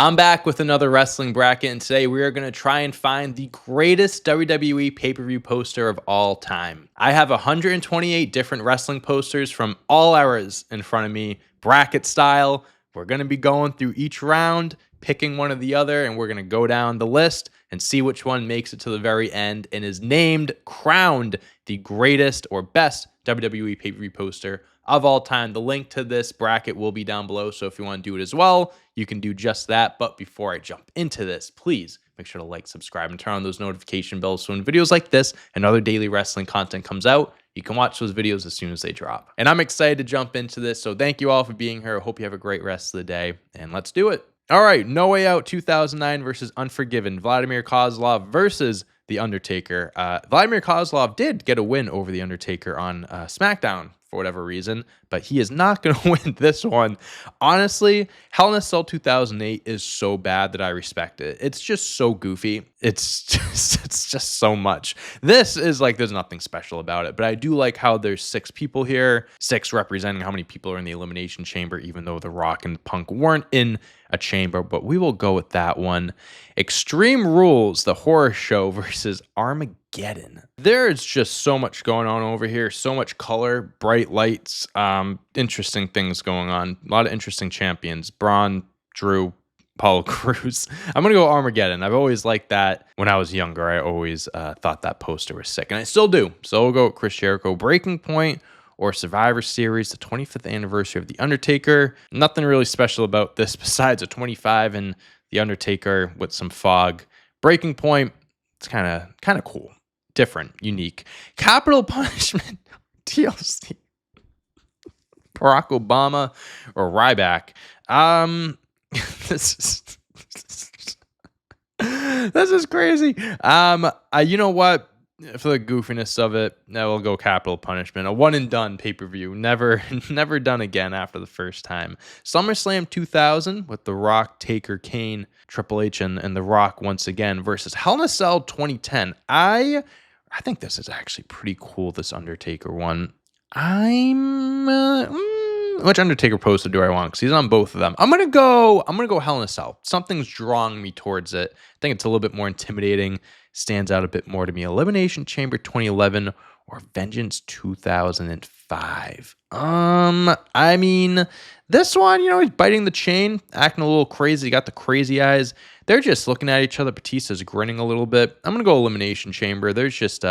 I'm back with another wrestling bracket, and today we are going to try and find the greatest WWE pay-per-view poster of all time. I have 128 different wrestling posters from all eras in front of me, bracket style. We're going to be going through each round, picking one or the other, and we're going to go down the list and see which one makes it to the very end and is crowned the greatest or best WWE pay-per-view poster of all time. The link to this bracket will be down below, so if you want to do it as well, you can do just that. But before I jump into this, please make sure to like, subscribe, and turn on those notification bells so when videos like this and other daily wrestling content comes out, you can watch those videos as soon as they drop. And I'm excited to jump into this, so thank you all for being here. I hope you have a great rest of the day, and let's do it. All right, No Way Out 2009 versus Unforgiven. Vladimir Kozlov versus The Undertaker. Vladimir Kozlov did get a win over The Undertaker on SmackDown for whatever reason, but he is not going to win this one. Honestly, Hell in a Cell 2008 is so bad that I respect it. It's just so goofy. It's just so much. This is like, there's nothing special about it, but I do like how there's 6 people here, 6 representing how many people are in the Elimination Chamber, even though The Rock and Punk weren't in a chamber, but we will go with that one. Extreme Rules, the horror show versus Armageddon. There's just so much going on over here, so much color, bright lights, interesting things going on, a lot of interesting champions. Braun, Drew, Apollo Crews. I'm going to go Armageddon. I've always liked that. When I was younger, I always thought that poster was sick, and I still do. So we'll go with Chris Jericho. Breaking Point or Survivor Series, the 25th anniversary of The Undertaker. Nothing really special about this besides a 25 and The Undertaker with some fog. Breaking Point, it's kind of cool, different, unique. Capital Punishment, TLC, Barack Obama or Ryback. This is crazy. You know what? For the goofiness of it, I will go Capital Punishment. A one and done pay-per-view. Never done again after the first time. SummerSlam 2000 with The Rock, Taker, Kane, Triple H, and The Rock once again versus Hell in a Cell 2010. I think this is actually pretty cool, this Undertaker one. Which Undertaker poster do I want? Because he's on both of them. I'm gonna go Hell in a Cell. Something's drawing me towards it. I think it's a little bit more intimidating. Stands out a bit more to me. Elimination Chamber 2011 or Vengeance 2005. I mean, this one, he's biting the chain, acting a little crazy. He got the crazy eyes. They're just looking at each other. Batista's grinning a little bit. I'm gonna go Elimination Chamber. There's just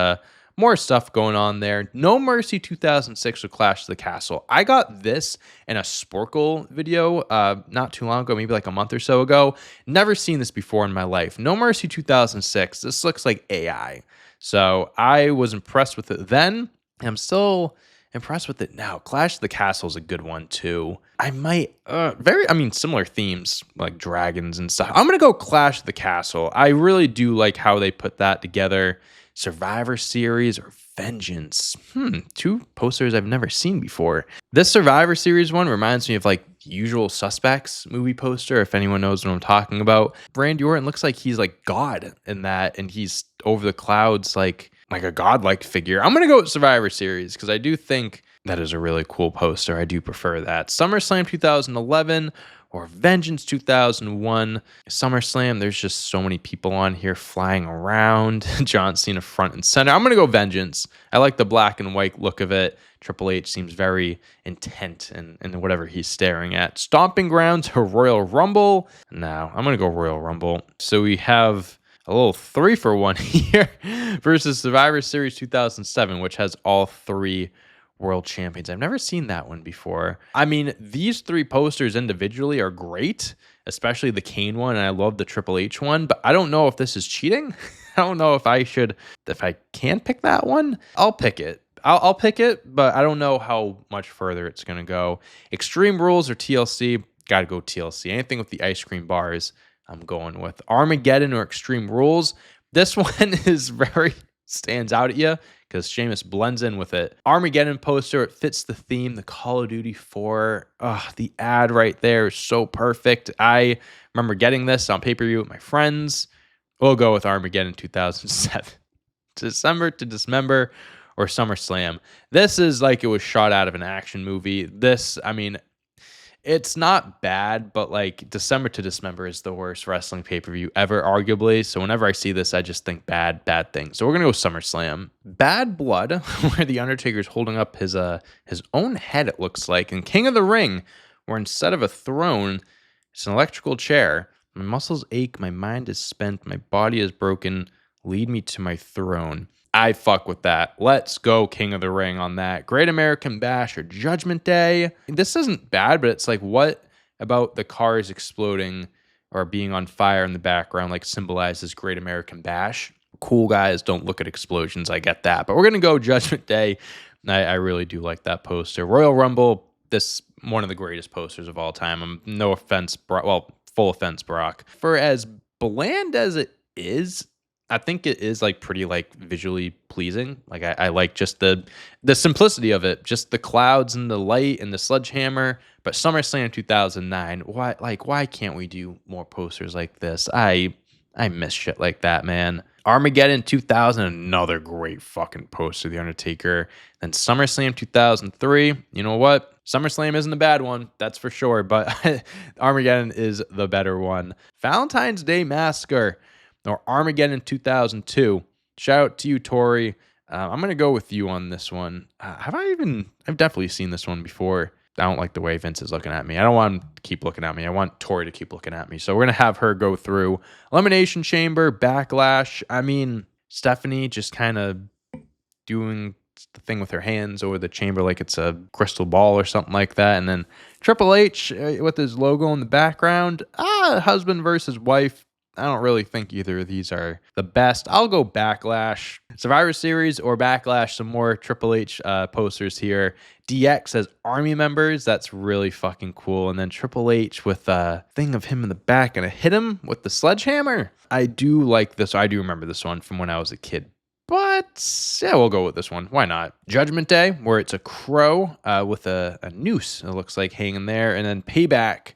more stuff going on there. No Mercy 2006 with Clash of the Castle. I got this in a Sporkle video not too long ago, maybe like a month or so ago. Never seen this before in my life. No Mercy 2006. This looks like AI. So I was impressed with it then. I'm still impressed with it now. Clash of the Castle is a good one too. I might, similar themes like dragons and stuff. I'm going to go Clash of the Castle. I really do like how they put that together. Survivor Series or Vengeance. 2 posters I've never seen before. This Survivor Series one reminds me of like Usual Suspects movie poster, if anyone knows what I'm talking about. Randy Orton looks like he's like God in that, and he's over the clouds like a godlike figure. I'm going to go with Survivor Series because I do think that is a really cool poster. I do prefer that. SummerSlam 2011 or Vengeance 2001. SummerSlam, there's just so many people on here flying around. John Cena front and center. I'm going to go Vengeance. I like the black and white look of it. Triple H seems very intent in whatever he's staring at. Stomping Grounds or Royal Rumble. No, I'm going to go Royal Rumble. So we have a little 3-for-1 here versus Survivor Series 2007, which has all 3 world champions. I've never seen that one before. I mean, these 3 posters individually are great, especially the Kane one, and I love the Triple H one, but I don't know if this is cheating. I don't know if I can pick that one. I'll pick it. I'll pick it, but I don't know how much further it's going to go. Extreme Rules or TLC? Got to go TLC. Anything with the ice cream bars, I'm going with. Armageddon or Extreme Rules? This one is very stands out at you because Sheamus blends in with it. Armageddon poster, it fits the theme. The Call of Duty 4, the ad right there is so perfect. I remember getting this on pay-per-view with my friends. We'll go with Armageddon 2007. December to Dismember or SummerSlam. This is like it was shot out of an action movie. This, I mean, It's not bad, but like December to Dismember is the worst wrestling pay-per-view ever, arguably. So whenever I see this, I just think bad things. So we're gonna go SummerSlam. Bad Blood, where the Undertaker's holding up his own head, it looks like, and King of the Ring, where instead of a throne, it's an electrical chair. My muscles ache, my mind is spent, my body is broken. Lead me to my throne. I fuck with that. Let's go King of the Ring on that. Great American Bash or Judgment Day. This isn't bad, but it's like, what about the cars exploding or being on fire in the background like symbolizes Great American Bash? Cool guys don't look at explosions. I get that. But we're going to go Judgment Day. I really do like that poster. Royal Rumble, this one of the greatest posters of all time. No offense, well, full offense, Brock. For as bland as it is, I think it is like pretty like visually pleasing. Like I like just the simplicity of it, just the clouds and the light and the sledgehammer. But SummerSlam 2009, why can't we do more posters like this? I miss shit like that, man. Armageddon 2000, another great fucking poster, The Undertaker. Then SummerSlam 2003, you know what? SummerSlam isn't a bad one, that's for sure, but Armageddon is the better one. Valentine's Day Massacre or Armageddon 2002. Shout out to you, Tori. I'm going to go with you on this one. I've definitely seen this one before. I don't like the way Vince is looking at me. I don't want him to keep looking at me. I want Tori to keep looking at me. So we're going to have her go through Elimination Chamber, Backlash. I mean, Stephanie just kind of doing the thing with her hands over the chamber like it's a crystal ball or something like that. And then Triple H with his logo in the background. Husband versus wife. I don't really think either of these are the best. I'll go Backlash. Survivor Series or Backlash. Some more Triple H posters here. DX as army members. That's really fucking cool. And then Triple H with a thing of him in the back and hit him with the sledgehammer. I do like this. I do remember this one from when I was a kid. But yeah, we'll go with this one. Why not? Judgment Day, where it's a crow with a noose, it looks like, hanging there. And then Payback.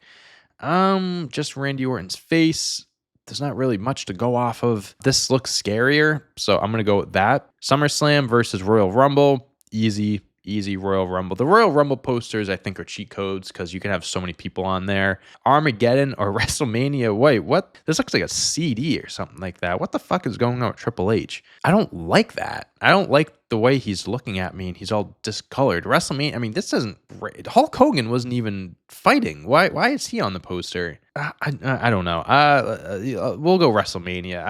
Just Randy Orton's face. There's not really much to go off of. This looks scarier, so I'm going to go with that. SummerSlam versus Royal Rumble. Easy Royal Rumble. The Royal Rumble posters, I think, are cheat codes because you can have so many people on there. Armageddon or WrestleMania. Wait, what? This looks like a CD or something like that. What the fuck is going on with Triple H? I don't like that. I don't like the way he's looking at me and he's all discolored. WrestleMania, I mean, this doesn't... Hulk Hogan wasn't even fighting. Why is he on the poster? I don't know. We'll go WrestleMania.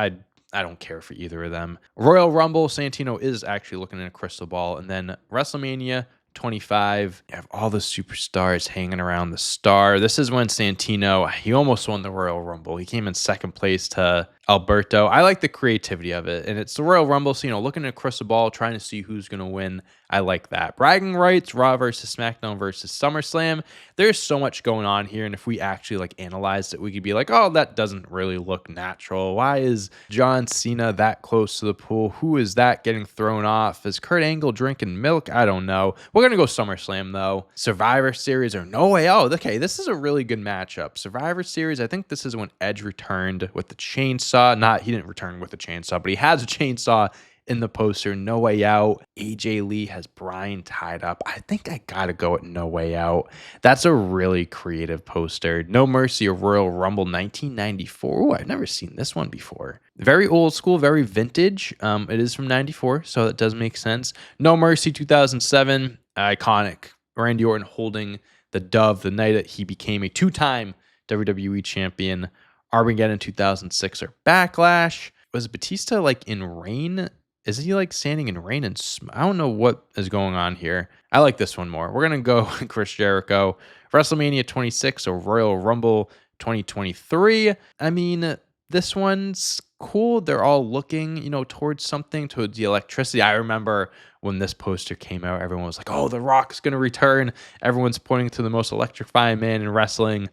I don't care for either of them. Royal Rumble, Santino is actually looking in a crystal ball. And then WrestleMania 25, you have all the superstars hanging around the star. This is when Santino, he almost won the Royal Rumble. He came in second place to Alberto. I like the creativity of it. And it's the Royal Rumble, so, looking at a crystal ball, trying to see who's going to win. I like that. Bragging rights, Raw versus SmackDown versus SummerSlam. There's so much going on here. And if we actually analyzed it, we could be like, oh, that doesn't really look natural. Why is John Cena that close to the pool? Who is that getting thrown off? Is Kurt Angle drinking milk? I don't know. We're going to go SummerSlam, though. Survivor Series or No Way Out. Okay, this is a really good matchup. Survivor Series, I think this is when Edge returned with the chainsaw. He didn't return with a chainsaw, but he has a chainsaw in the poster. No Way Out. AJ Lee has Brian tied up. I think I gotta go with No Way Out. That's a really creative poster. No Mercy or Royal Rumble 1994. Ooh, I've never seen this one before. Very old school, very vintage. It is from 94, so that does make sense. No Mercy 2007. Iconic. Randy Orton holding the dove the night that he became a two-time WWE champion. Armageddon 2006 or Backlash. Was Batista in rain? Is he standing in rain and I don't know what is going on here. I like this one more. We're going to go Chris Jericho. WrestleMania 26 or Royal Rumble 2023. I mean, this one's cool. They're all looking, towards something, towards the electricity. I remember when this poster came out, everyone was like, oh, The Rock's going to return. Everyone's pointing to the most electrifying man in wrestling.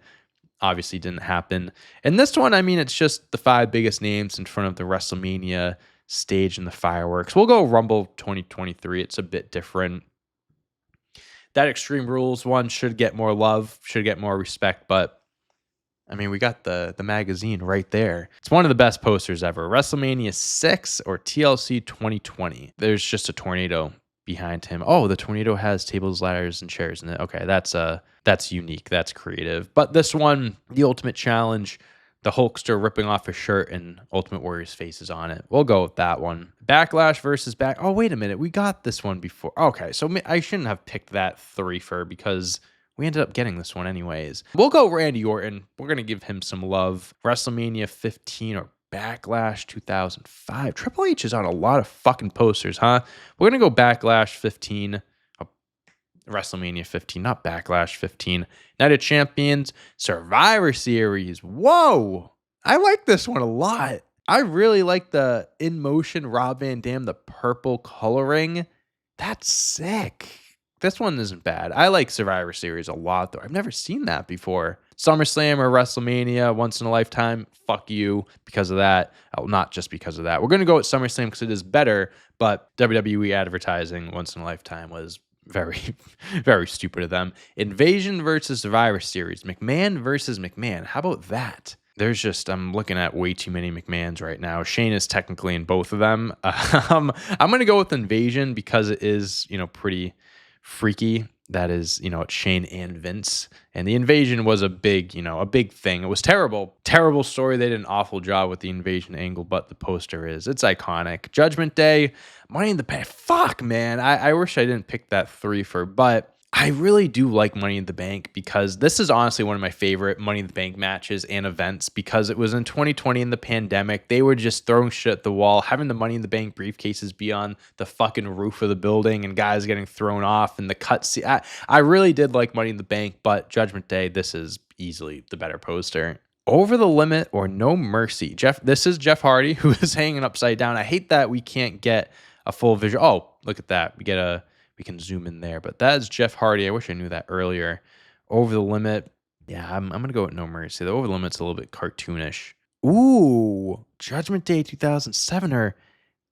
Obviously didn't happen. And this one, I mean, it's just the 5 biggest names in front of the WrestleMania stage and the fireworks. We'll go Rumble 2023. It's a bit different. That Extreme Rules one should get more love, should get more respect, but I mean, we got the magazine right there. It's one of the best posters ever. WrestleMania 6 or TLC 2020. There's just a tornado behind him. Oh, the tornado has tables, ladders, and chairs in it. Okay, that's unique. That's creative. But this one, the Ultimate Challenge, the Hulkster ripping off his shirt and Ultimate Warrior's face is on it. We'll go with that one. Backlash versus back. Oh, wait a minute. We got this one before. Okay, so I shouldn't have picked that 3 for because we ended up getting this one anyways. We'll go Randy Orton. We're going to give him some love. WrestleMania 15 or Backlash 2005. Triple H is on a lot of fucking posters, huh? We're going to go Backlash 15. WrestleMania 15, not Backlash 15. Night of Champions, Survivor Series. Whoa! I like this one a lot. I really like the in motion Rob Van Dam, the purple coloring. That's sick. This one isn't bad. I like Survivor Series a lot, though. I've never seen that before. SummerSlam or WrestleMania, once in a lifetime. Fuck you because of that. Oh, not just because of that. We're going to go with SummerSlam because it is better, but WWE advertising once in a lifetime was very, very stupid of them. Invasion versus Survivor Series. McMahon versus McMahon. How about that? I'm looking at way too many McMahons right now. Shane is technically in both of them. I'm going to go with Invasion because it is, pretty freaky. That is, it's Shane and Vince. And the Invasion was a big thing. It was terrible. Terrible story. They did an awful job with the Invasion angle, but the poster it's iconic. Judgment Day, Money in the Bank. Fuck, man. I wish I didn't pick that 3 but I really do like Money in the Bank because this is honestly one of my favorite Money in the Bank matches and events because it was in 2020 in the pandemic. They were just throwing shit at the wall, having the Money in the Bank briefcases be on the fucking roof of the building and guys getting thrown off and the cutscene. I really did like Money in the Bank, but Judgment Day, this is easily the better poster. Over the Limit or No Mercy. This is Jeff Hardy who is hanging upside down. I hate that we can't get a full visual. Oh, look at that. We can zoom in there, but that is Jeff Hardy. I wish I knew that earlier. Over the Limit. Yeah, I'm going to go with No Mercy. The Over the Limit's a little bit cartoonish. Ooh, Judgment Day 2007 or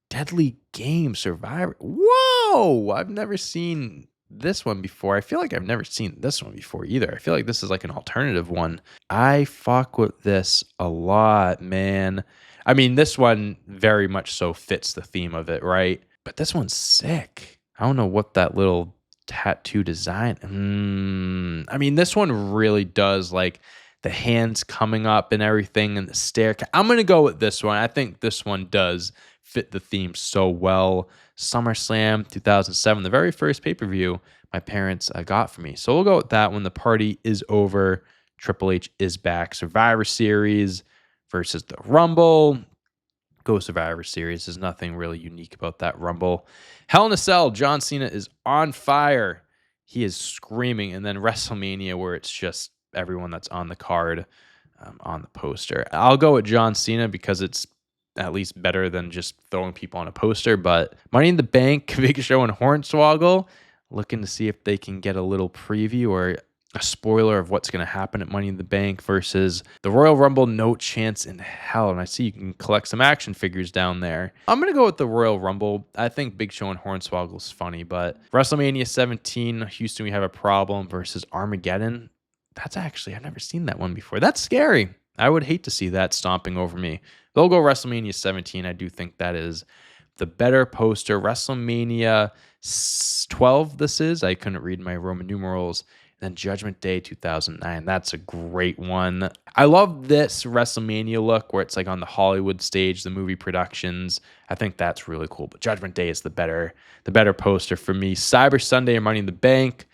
Deadly Game Survivor. Whoa, I've never seen this one before. I feel like I've never seen this one before either. I feel like this is like an alternative one. I fuck with this a lot, man. I mean, this one very much so fits the theme of it, right? But this one's sick. I don't know what that little tattoo design. I mean, this one really does like the hands coming up and everything and the stair. I'm going to go with this one. I think this one does fit the theme so well. SummerSlam 2007, the very first pay-per-view my parents got for me. So we'll go with that one. The party is over. Triple H is back. Survivor Series versus the Rumble. Go Survivor Series. There's nothing really unique about that Rumble. Hell in a Cell, John Cena is on fire. He is screaming. And then WrestleMania, where it's just everyone that's on the card on the poster. I'll go with John Cena because it's at least better than just throwing people on a poster. But Money in the Bank, Big Show, and Hornswoggle, looking to see if they can get a little preview or a spoiler of what's going to happen at Money in the Bank versus the Royal Rumble, No Chance in Hell. And I see you can collect some action figures down there. I'm going to go with the Royal Rumble. I think Big Show and Hornswoggle is funny, but WrestleMania 17, Houston, We Have a Problem versus Armageddon. I've never seen that one before. That's scary. I would hate to see that stomping over me. They'll go WrestleMania 17. I do think that is the better poster. WrestleMania 12, this is. I couldn't read my Roman numerals. Then Judgment Day 2009. That's a great one. I love this WrestleMania look where it's like on the Hollywood stage, the movie productions. I think that's really cool. But Judgment Day is the better poster for me. Cyber Sunday or Money in the Bank.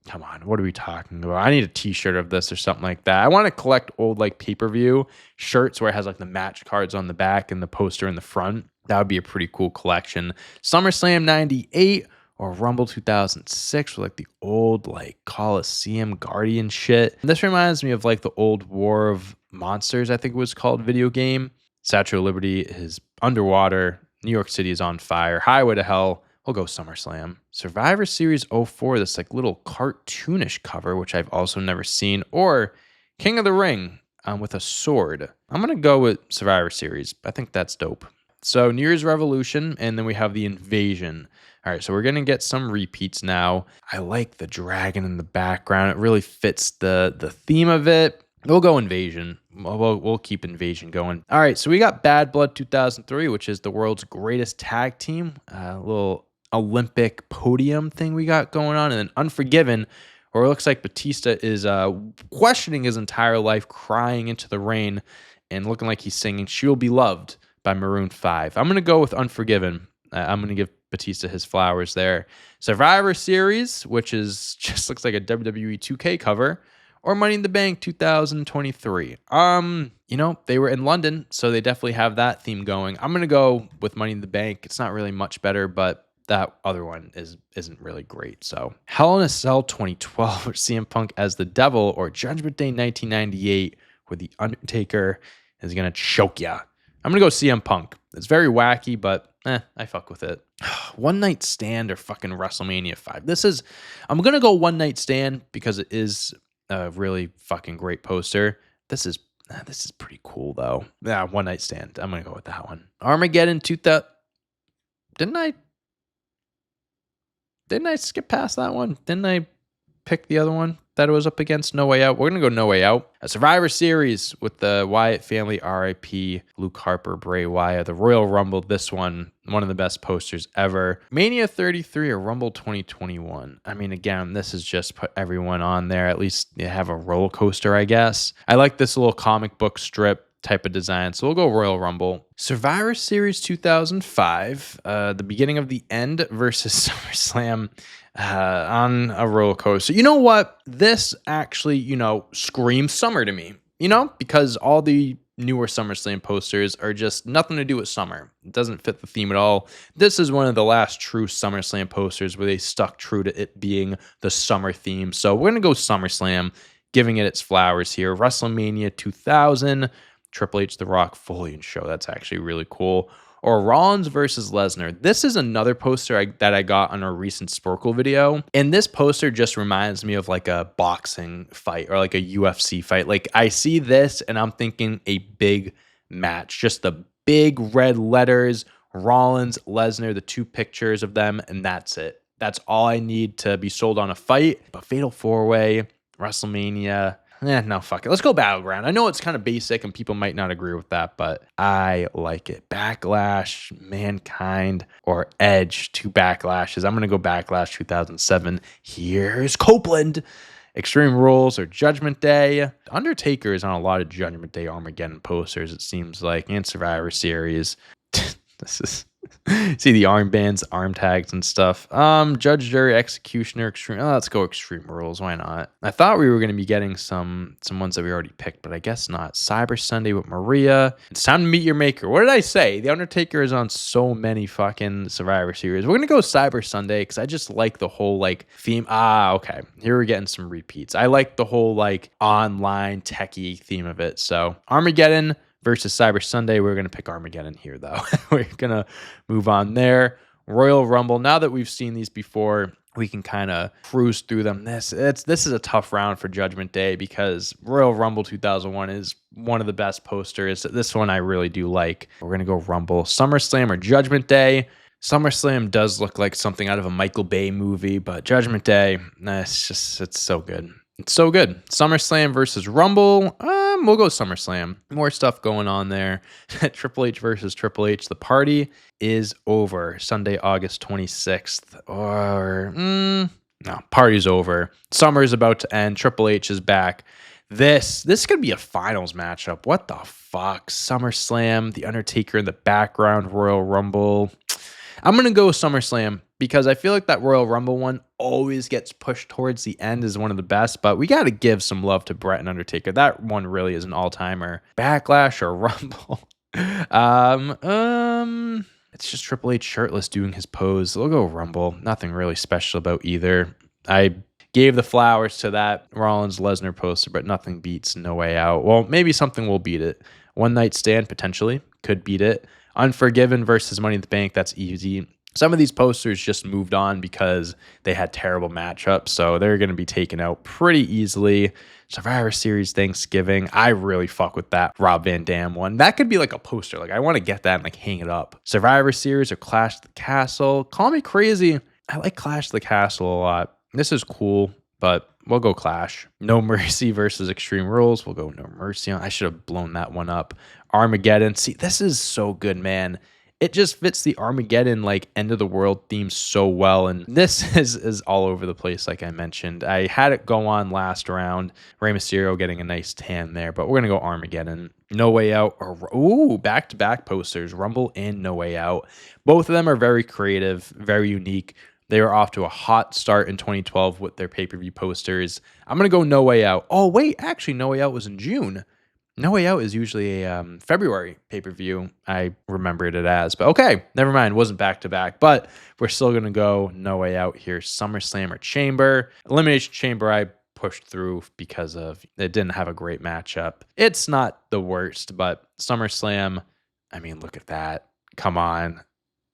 Come on, what are we talking about? I need a t-shirt of this or something like that. I want to collect old like pay-per-view shirts where it has like the match cards on the back and the poster in the front. That would be a pretty cool collection. SummerSlam 98 or Rumble 2006 with like the old like Coliseum Guardian shit. This reminds me of like the old War of Monsters, I think it was called, video game. Statue of Liberty is underwater. New York City is on fire. Highway to Hell. We'll go SummerSlam. Survivor Series 04, this like little cartoonish cover, which I've also never seen. Or King of the Ring with a sword. I'm going to go with Survivor Series. I think that's dope. So New Year's Revolution, and then we have the Invasion. All right, so we're going to get some repeats now. I like the dragon in the background. It really fits the theme of it. We'll go Invasion. we'll keep Invasion going. All right, so we got Bad Blood 2003, which is the world's greatest tag team. A little Olympic podium thing we got going on. And then Unforgiven, where it looks like Batista is questioning his entire life, crying into the rain, and looking like he's singing She Will Be Loved by Maroon 5. I'm going to go with Unforgiven. I'm going to give Batista his flowers there. Survivor Series, which is just looks like a WWE 2K cover, or Money in the Bank 2023. They were in London, so they definitely have that theme going. I'm going to go with Money in the Bank. It's not really much better, but that other one isn't really great. So Hell in a Cell 2012 with CM Punk as the Devil, or Judgment Day 1998 where the Undertaker is going to choke ya. I'm going to go CM Punk. It's very wacky, but I fuck with it. One Night Stand or fucking WrestleMania 5. I'm going to go One Night Stand because it is a really fucking great poster. This is pretty cool though. Yeah, One Night Stand. I'm going to go with that one. Armageddon 2000. Didn't I skip past that one? Didn't I pick the other one that it was up against? No Way Out. We're going to go No Way Out. A Survivor Series with the Wyatt family, RIP, Luke Harper, Bray Wyatt, the Royal Rumble. This one of the best posters ever. Mania 33 or Rumble 2021. I mean, again, this is just put everyone on there. At least you have a roller coaster, I guess. I like this little comic book strip type of design, so we'll go Royal Rumble. Survivor Series 2005, the beginning of the end versus SummerSlam on a roller coaster. You know what? This actually, screams summer to me, because all the newer SummerSlam posters are just nothing to do with summer. It doesn't fit the theme at all. This is one of the last true SummerSlam posters where they stuck true to it being the summer theme. So we're going to go SummerSlam, giving it its flowers here. WrestleMania 2000, Triple H, The Rock, Foley, and Show. That's actually really cool. Or Rollins versus Lesnar. This is another poster that I got on a recent Sporkle video. And this poster just reminds me of like a boxing fight or like a UFC fight. Like I see this and I'm thinking a big match. Just the big red letters, Rollins, Lesnar, the two pictures of them, and that's it. That's all I need to be sold on a fight. But Fatal 4-Way, WrestleMania, no, fuck it. Let's go Battleground. I know it's kind of basic and people might not agree with that, but I like it. Backlash, Mankind, or Edge, 2 backlashes. I'm going to go Backlash 2007. Here's Copeland. Extreme Rules or Judgment Day. Undertaker is on a lot of Judgment Day Armageddon posters, it seems like, and Survivor Series. This is... See the armbands, arm tags, and stuff. Judge, Jury, Executioner, Extreme. Let's go Extreme Rules. Why not? I thought we were going to be getting some ones that we already picked, but I guess not. Cyber Sunday with Maria. It's time to meet your maker. What did I say? The Undertaker is on so many fucking Survivor Series. We're going to go Cyber Sunday because I just like the whole like theme. Okay. Here we're getting some repeats. I like the whole like online techie theme of it. So Armageddon versus Cyber Sunday. We're going to pick Armageddon here, though. We're going to move on there. Royal Rumble. Now that we've seen these before, we can kind of cruise through them. This is a tough round for Judgment Day because Royal Rumble 2001 is one of the best posters. This one I really do like. We're going to go Rumble. SummerSlam or Judgment Day. SummerSlam does look like something out of a Michael Bay movie, but Judgment Day, it's so good. It's so good. SummerSlam versus Rumble. We'll go SummerSlam. More stuff going on there. Triple H versus Triple H. The party is over. Sunday, August 26th. No, party's over. Summer's about to end. Triple H is back. This could be a finals matchup. What the fuck? SummerSlam, The Undertaker in the background, Royal Rumble. I'm going to go SummerSlam because I feel like that Royal Rumble one always gets pushed towards the end as one of the best, but we got to give some love to Brett and Undertaker. That one really is an all-timer. Backlash or Rumble? It's just Triple H shirtless doing his pose. We'll go Rumble. Nothing really special about either. I gave the flowers to that Rollins Lesnar poster, but nothing beats No Way Out. Well, maybe something will beat it. One Night Stand potentially could beat it. Unforgiven versus Money in the Bank, that's easy. Some of these posters just moved on because they had terrible matchups, so they're going to be taken out pretty easily. Survivor Series Thanksgiving, I really fuck with that Rob Van Dam one. That could be like a poster. Like I want to get that and like hang it up. Survivor Series or Clash at the Castle. Call me crazy. I like Clash at the Castle a lot. This is cool. but we'll go Clash. No Mercy versus Extreme Rules. We'll go No Mercy. I should have blown that one up. Armageddon. See, this is so good, man. It just fits the Armageddon like end of the world theme so well, and this is all over the place. Like I mentioned, I had it go on last round. Rey Mysterio getting a nice tan there, but we're gonna go Armageddon. No Way Out, or back to back posters, Rumble and No Way Out. Both of them are very creative, very unique. They were off to a hot start in 2012 with their pay-per-view posters. I'm going to go No Way Out. Oh, wait, actually, No Way Out was in June. No Way Out is usually a February pay-per-view. I remembered it as. But okay, never mind. It wasn't back-to-back. But we're still going to go No Way Out here. SummerSlam or Chamber. Elimination Chamber, I pushed through because of it didn't have a great matchup. It's not the worst, but SummerSlam, I mean, look at that. Come on.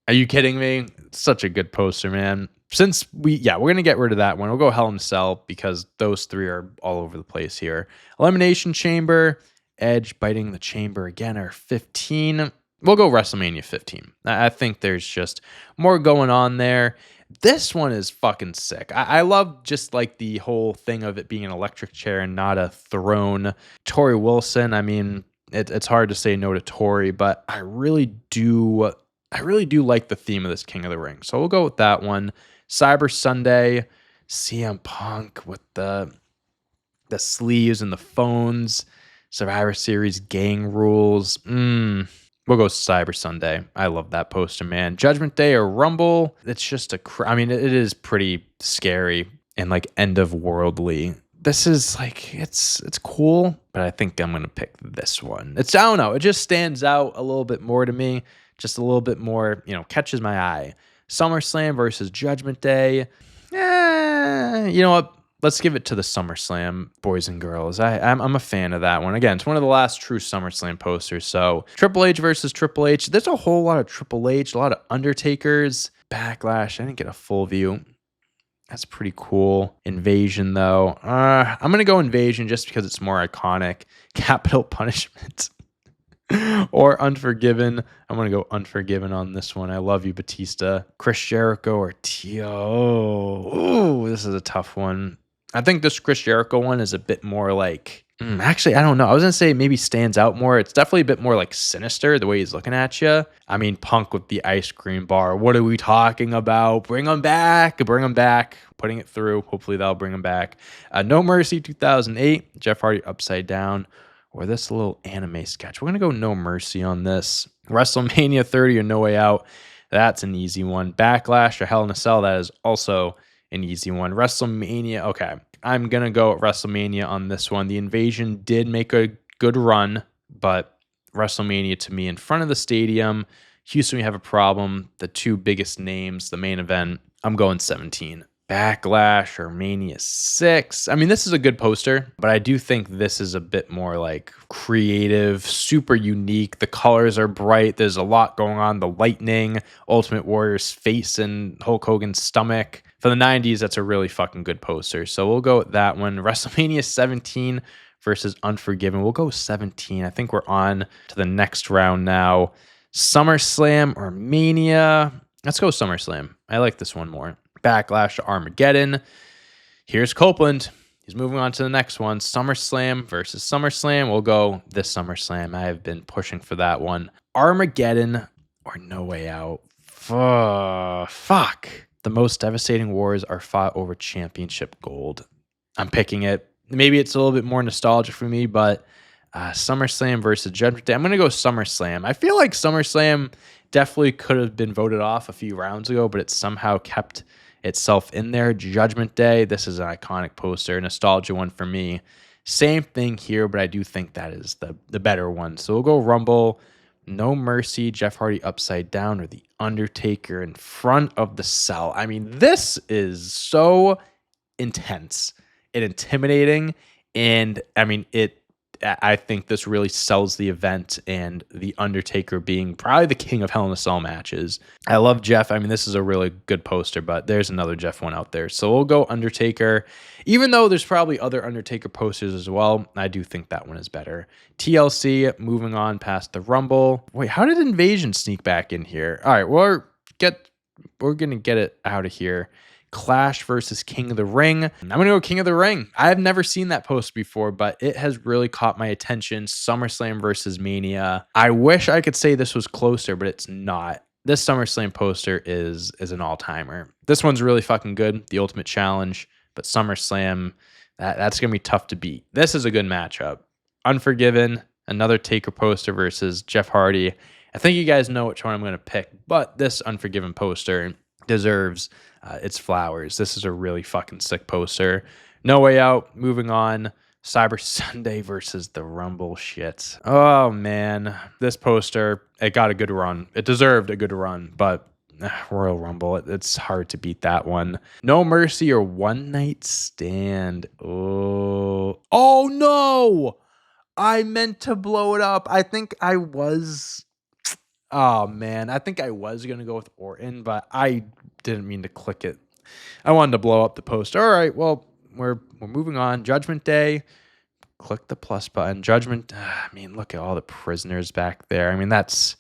Are you kidding me? Such a good poster, man. We're going to get rid of that one. We'll go Hell in a Cell because those three are all over the place here. Elimination Chamber, Edge biting the chamber again are 15. We'll go WrestleMania 15. I think there's just more going on there. This one is fucking sick. I love just like the whole thing of it being an electric chair and not a throne. Tori Wilson, I mean, it's hard to say no to Tori, but I really do like the theme of this King of the Ring. So we'll go with that one. Cyber Sunday, CM Punk with the sleeves and the phones. Survivor Series gang rules. We'll go Cyber Sunday. I love that poster, man. Judgment Day or Rumble. It's just I mean, it is pretty scary and like end of worldly. This is like, it's cool, but I think I'm going to pick this one. I don't know. It just stands out a little bit more to me. Just a little bit more, catches my eye. SummerSlam versus Judgment Day. You know what? Let's give it to the SummerSlam, boys and girls. I'm a fan of that one. Again, it's one of the last true SummerSlam posters. So Triple H versus Triple H. There's a whole lot of Triple H, a lot of Undertakers. Backlash. I didn't get a full view. That's pretty cool. Invasion, though. I'm going to go Invasion just because it's more iconic. Capital Punishment. Or Unforgiven. I'm going to go Unforgiven on this one. I love you, Batista. Chris Jericho or T.O. Ooh, this is a tough one. I think this Chris Jericho one is a bit more like... actually, I don't know. I was going to say maybe stands out more. It's definitely a bit more like sinister, the way he's looking at you. I mean, Punk with the ice cream bar. What are we talking about? Bring him back. Bring him back. Putting it through. Hopefully that'll bring him back. No Mercy 2008. Jeff Hardy upside down. Or this little anime sketch. We're going to go No Mercy on this. WrestleMania 30 or No Way Out. That's an easy one. Backlash or Hell in a Cell. That is also an easy one. WrestleMania. Okay. I'm going to go at WrestleMania on this one. The Invasion did make a good run, but WrestleMania to me in front of the stadium. Houston, we have a problem. The two biggest names, the main event. I'm going 17. Backlash or Mania 6. I mean, this is a good poster, but I do think this is a bit more like creative, super unique. The colors are bright. There's a lot going on. The lightning, Ultimate Warrior's face and Hulk Hogan's stomach. For the 90s, that's a really fucking good poster. So we'll go with that one. WrestleMania 17 versus Unforgiven. We'll go 17. I think we're on to the next round now. SummerSlam or Mania. Let's go SummerSlam. I like this one more. Backlash to Armageddon. Here's Copeland. He's moving on to the next one. SummerSlam versus SummerSlam. We'll go this SummerSlam. I have been pushing for that one. Armageddon or No Way Out. Fuck. The most devastating wars are fought over championship gold. I'm picking it. Maybe it's a little bit more nostalgic for me, but SummerSlam versus Judgment Day. I'm going to go SummerSlam. I feel like SummerSlam definitely could have been voted off a few rounds ago, but it somehow kept itself in there. Judgment Day, this is an iconic poster, nostalgia one for me. Same thing here, but I do think that is the better one. So we'll go Rumble, No Mercy, Jeff Hardy upside down, or The Undertaker in front of the cell. I mean, this is so intense and intimidating, and I mean, I think this really sells the event, and The Undertaker being probably the king of Hell in a Cell matches. I love Jeff. I mean, this is a really good poster, but there's another Jeff one out there. So we'll go Undertaker. Even though there's probably other Undertaker posters as well, I do think that one is better. TLC, moving on past the Rumble. Wait, how did Invasion sneak back in here? All right, we're going to get it out of here. Clash versus King of the Ring. I'm going to go King of the Ring. I've never seen that post before, but it has really caught my attention. SummerSlam versus Mania. I wish I could say this was closer, but it's not. This SummerSlam poster is an all-timer. This one's really fucking good, the Ultimate Challenge, but SummerSlam, that's going to be tough to beat. This is a good matchup. Unforgiven, another Taker poster versus Jeff Hardy. I think you guys know which one I'm going to pick, but this Unforgiven poster deserves its flowers. This is a really fucking sick poster. No Way Out, moving on. Cyber Sunday versus the Rumble shit. Oh, man. This poster, it got a good run. It deserved a good run, but Royal Rumble, it's hard to beat that one. No Mercy or One Night Stand. Oh no! I meant to blow it up. I think I was... Oh, man. I think I was going to go with Orton, but I didn't mean to click it. I wanted to blow up the poster. All right, well, we're moving on. Judgment Day. Click the plus button. Judgment. I mean, look at all the prisoners back there. I mean, that's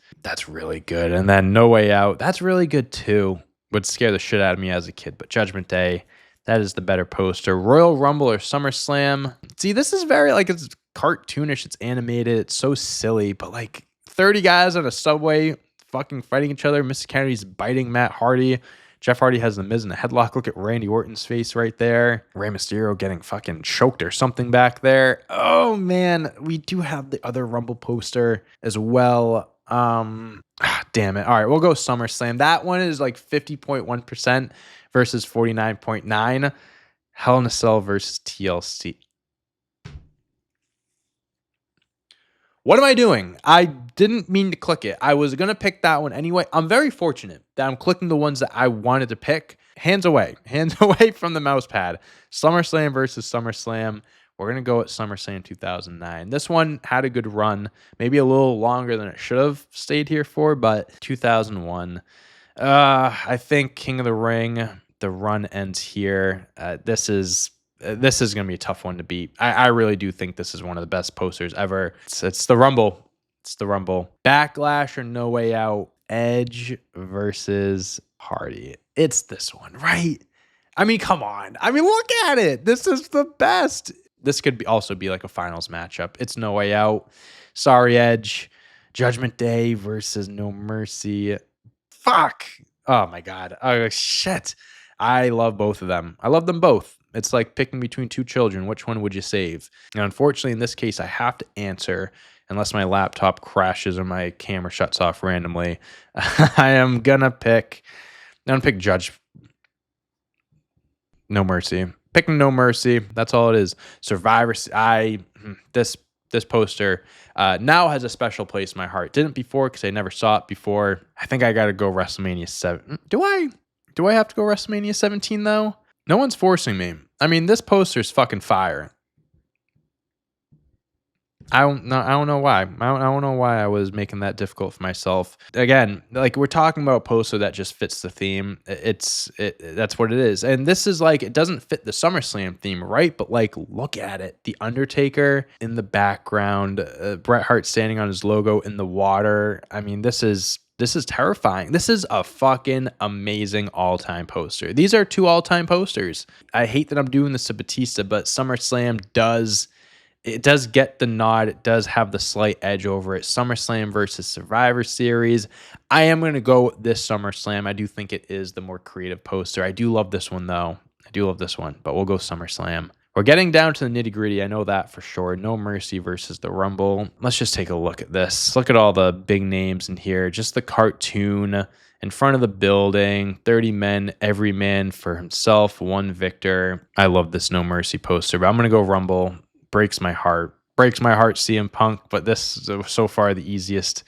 really good. And then No Way Out. That's really good too. Would scare the shit out of me as a kid. But Judgment Day, that is the better poster. Royal Rumble or SummerSlam. See, this is very like it's cartoonish. It's animated. It's so silly. But like 30 guys on a subway fucking fighting each other. Mr. Kennedy's biting Matt Hardy. Jeff Hardy has the Miz in a headlock. Look at Randy Orton's face right there. Rey Mysterio getting fucking choked or something back there. Oh, man. We do have the other Rumble poster as well. Damn it. All right, we'll go SummerSlam. That one is like 50.1% versus 49.9%. Hell in a Cell versus TLC. What am I doing? I didn't mean to click it. I was going to pick that one anyway. I'm very fortunate that I'm clicking the ones that I wanted to pick. Hands away. Hands away from the mouse pad. SummerSlam versus SummerSlam. We're going to go at SummerSlam 2009. This one had a good run. Maybe a little longer than it should have stayed here for, but 2001. I think King of the Ring, the run ends here. This is going to be a tough one to beat. I really do think this is one of the best posters ever. It's the Rumble. It's the Rumble. Backlash or No Way Out. Edge versus Hardy. It's this one, right? I mean, come on. I mean, look at it. This is the best. This could also be like a finals matchup. It's No Way Out. Sorry, Edge. Judgment Day versus No Mercy. Fuck. Oh, my God. Oh, shit. I love both of them. I love them both. It's like picking between two children. Which one would you save? And unfortunately, in this case, I have to answer unless my laptop crashes or my camera shuts off randomly. I'm gonna pick Judge. No Mercy. Picking No Mercy. That's all it is. Survivor. This poster now has a special place in my heart. Didn't before because I never saw it before. I think I got to go WrestleMania 7. Do I have to go WrestleMania 17 though? No one's forcing me. I mean, this poster's fucking fire. I don't know why. I don't know why I was making that difficult for myself. Again, like we're talking about a poster that just fits the theme. That's what it is. And this is like, it doesn't fit the SummerSlam theme, right? But like, look at it. The Undertaker in the background, Bret Hart standing on his logo in the water. I mean, this is terrifying. This is a fucking amazing all-time poster. These are two all-time posters. I hate that I'm doing this to Batista, but SummerSlam does get the nod. It does have the slight edge over it. SummerSlam versus Survivor Series. I am going to go with this SummerSlam. I do think it is the more creative poster. I do love this one, though. I do love this one, but we'll go SummerSlam. We're getting down to the nitty-gritty. I know that for sure. No Mercy versus the Rumble. Let's just take a look at this. Look at all the big names in here. Just the cartoon in front of the building. 30 men, every man for himself, one victor. I love this No Mercy poster, but I'm going to go Rumble. Breaks my heart. Breaks my heart, CM Punk, but this is so far the easiest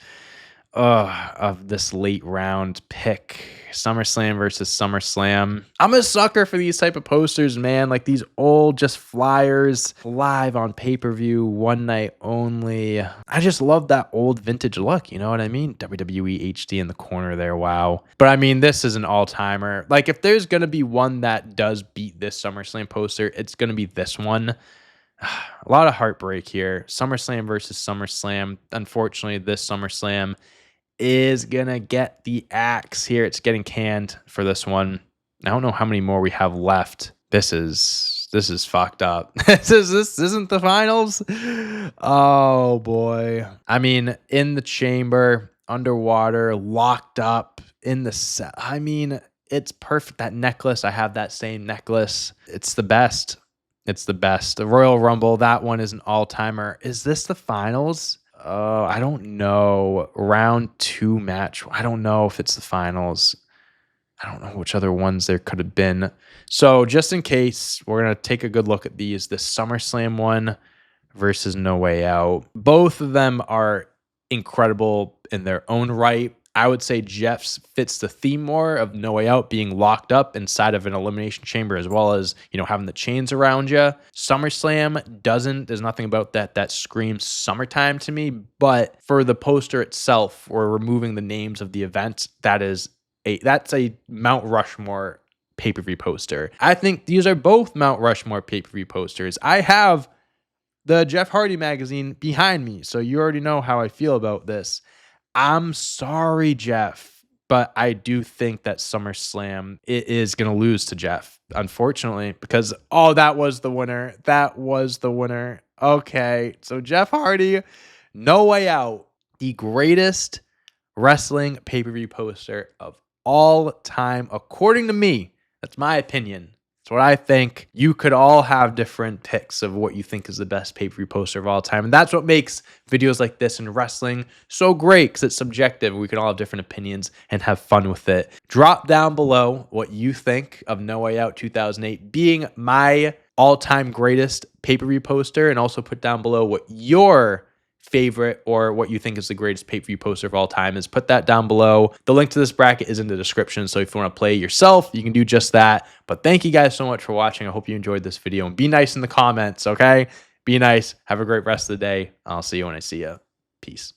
of this late round pick. SummerSlam versus SummerSlam. I'm a sucker for these type of posters, man. Like these old just flyers live on pay-per-view, one night only. I just love that old vintage look. You know what I mean? WWE HD in the corner there. Wow. But I mean, this is an all-timer. Like if there's going to be one that does beat this SummerSlam poster, it's going to be this one. A lot of heartbreak here. SummerSlam versus SummerSlam. Unfortunately, this SummerSlam is going to get the axe here. It's getting canned for this one. I don't know how many more we have left. This is fucked up. This isn't the finals. Oh boy. I mean, in the chamber, underwater, locked up in the set. I mean, it's perfect. That necklace, I have that same necklace. It's the best. It's the best. The Royal Rumble, that one is an all-timer. Is this the finals? Oh, I don't know. Round 2 match. I don't know if it's the finals. I don't know which other ones there could have been. So just in case, we're going to take a good look at these. The SummerSlam one versus No Way Out. Both of them are incredible in their own right. I would say Jeff's fits the theme more of No Way Out being locked up inside of an elimination chamber, as well as, you know, having the chains around you. SummerSlam doesn't. There's nothing about that screams summertime to me. But for the poster itself, we're removing the names of the events. That's a Mount Rushmore pay-per-view poster. I think these are both Mount Rushmore pay-per-view posters. I have the Jeff Hardy magazine behind me, so you already know how I feel about this. I'm sorry, Jeff, but I do think that SummerSlam is going to lose to Jeff, unfortunately, because, that was the winner. That was the winner. Okay, so Jeff Hardy, No Way Out, the greatest wrestling pay-per-view poster of all time, according to me. That's my opinion. That's what I think. You could all have different picks of what you think is the best pay-per-view poster of all time. And that's what makes videos like this in wrestling so great, because it's subjective. We can all have different opinions and have fun with it. Drop down below what you think of No Way Out 2008 being my all-time greatest pay-per-view poster, and also put down below what your favorite or what you think is the greatest pay-per-view poster of all time is. Put that down below. The link to this bracket is in the description, so if you want to play yourself, you can do just that. But thank you guys so much for watching. I hope you enjoyed this video, and be nice in the comments, okay? Be nice. Have a great rest of the day. I'll see you when I see you. Peace.